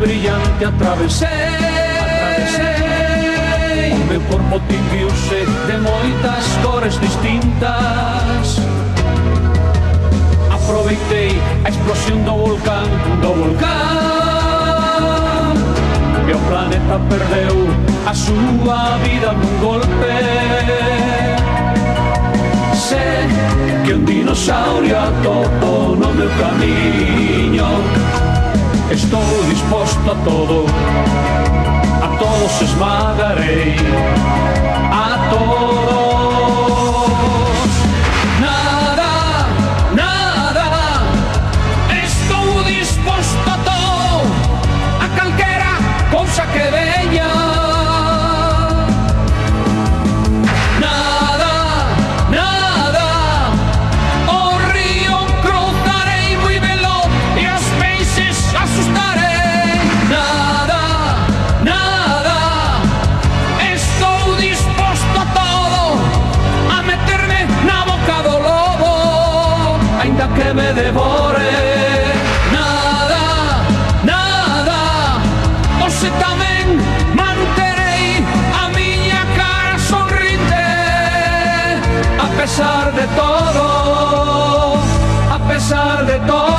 brillante atravesei. O meu corpo tinguiuse de moitas cores distintas. Aproveitei a explosión do volcán, e o planeta perdeu a súa vida nun golpe. Sé que un dinosaurio atopo no meu camiño. Estou disposto a todo, a todos esmagarei, a todos. Nada, nada, estou disposto a todo, a calquera cousa que veña. Nada, nada, o río cruzarei moi veloz e os peixes asustarei. Nada, nada, estou disposto a todo, a meterme na boca do lobo, aínda que me devore. Nada, nada, hoxe tamén manterei a miña cara sonrinte, a pesar de todo, a pesar de todo.